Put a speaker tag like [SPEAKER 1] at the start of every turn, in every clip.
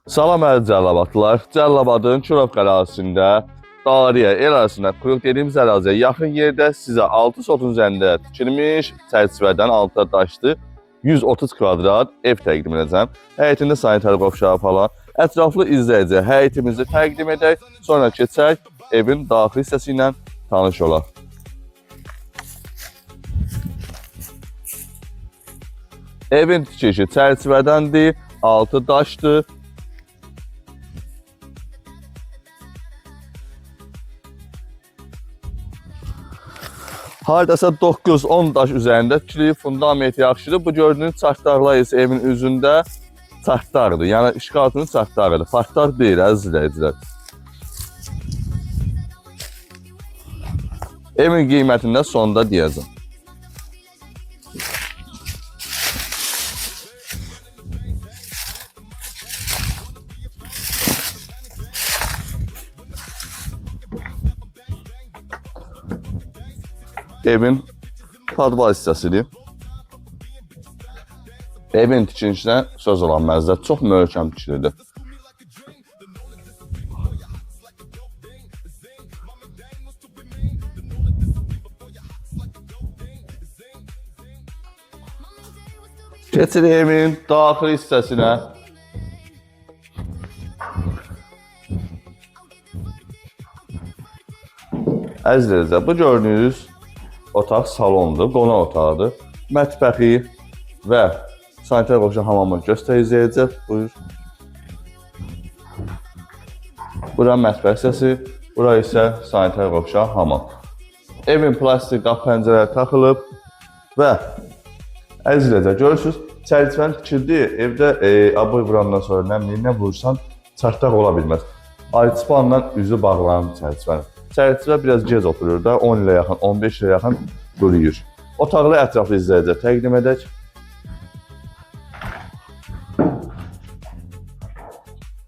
[SPEAKER 1] Salam əziz Cəlilabadlılar. Cəlilabadın Çurovka ərazisində Dariyə el arasında Kuruq dediyimiz əraziyə yaxın yerdə sizə 6 sotun üzərində tikilmiş çərçivədən alta daşlı 130 kvadrat ev təqdim edəcəm. Həyətində sanitar qovşağı falan. Ətraflı izləyici həyətimizi təqdim edək, sonra keçək evin daxili hissəsi ilə tanış olaq. Evin tikişi çərçivədəndir, altı daşdır. Haradasa 9-10 daş üzərində tikili fundament yaxşıdır. Bu gördüyünüz çartlarlar isə evin üzündə çartlardır. Yəni işğaltının çartlarıdır. Partlar deyil, əziz izləyicilər. Evin qiymətini də sonda deyəcəm. Evin padval hissəsidir. Evin tikilişinə söz olan məzəd çox möhkəm tikilidir. Keçirik evin daxili hissəsinə. Əzizlər, bu gördüyünüz otaq salondur, qonaq otağıdır. Mətbəxi və sanitar qovşaq hamamı göstərəcək. Buyur. Bura mətbəx hissəsi, bura isə sanitar qovşaq hamam. Evin plastik qapı pəncərələri taxılıb və əzizlər, görürsünüz, çərçivənin tikildiyi evdə aboy vurandan sonra nə vursan çartlar ola bilməz. Ayçipanla üzü bağlanır çərçivənin. Çərçivə biraz gec oturur da, 10 ilə yaxın, 15 ilə yaxın quruyur. Otaqlı ətraflı izləyicə təqdim edək.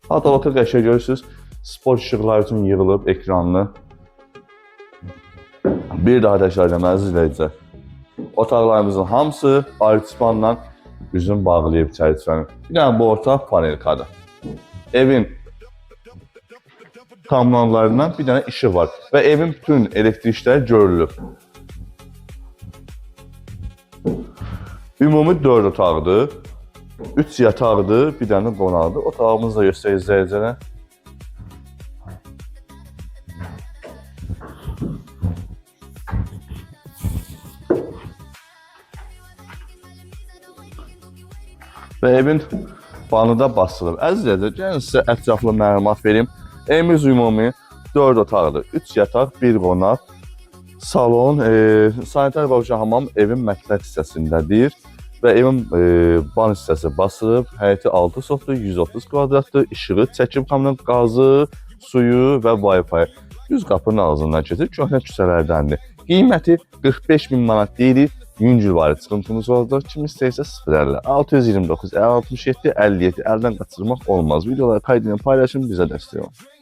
[SPEAKER 1] Adalata qəşəng görürsünüz, spor işıqlar üçün yığılıb ekranlı. Bir daha təkrar edəm, əziz izləyicə. Otaqlarımızın hamısı ayçipanla üzün bağlayıb çərçivəni. Bir dənə bu otaq panelkadır. Evin kamranlarından bir dənə işıq var və evin bütün elektrik işləri görülür. Ümumi 4 otaqdır, 3 yataqdır, bir dənə qonaqdır. Otağımızı da göstərək izləyicilere. Və evin banı da basılıb. Əzizlər, gəlin sizə ətraflı məlumat verim. Evimiz ümumi 4 otaqdır. 3 yataq, 1 qonaq, salon, sanitar qovşaq hamam evin mətbəx hissəsindədir. Və evin ban hissəsi basılıb, həyəti 6 sotdur, 130 kvadratdır, işığı, çəkim xamının qazı, suyu və Wi-Fi. Düz qapının ağzından keçir, köhnə küçələrdəndir. Qiyməti 45 min manat deyirik. Yüngül var, çıxıntımız olacaq. Kim istəyirsə 050 629 67 57 əldən qaçırmaq olmaz. Videoları kaydını paylaşın, bizə dəstək olun.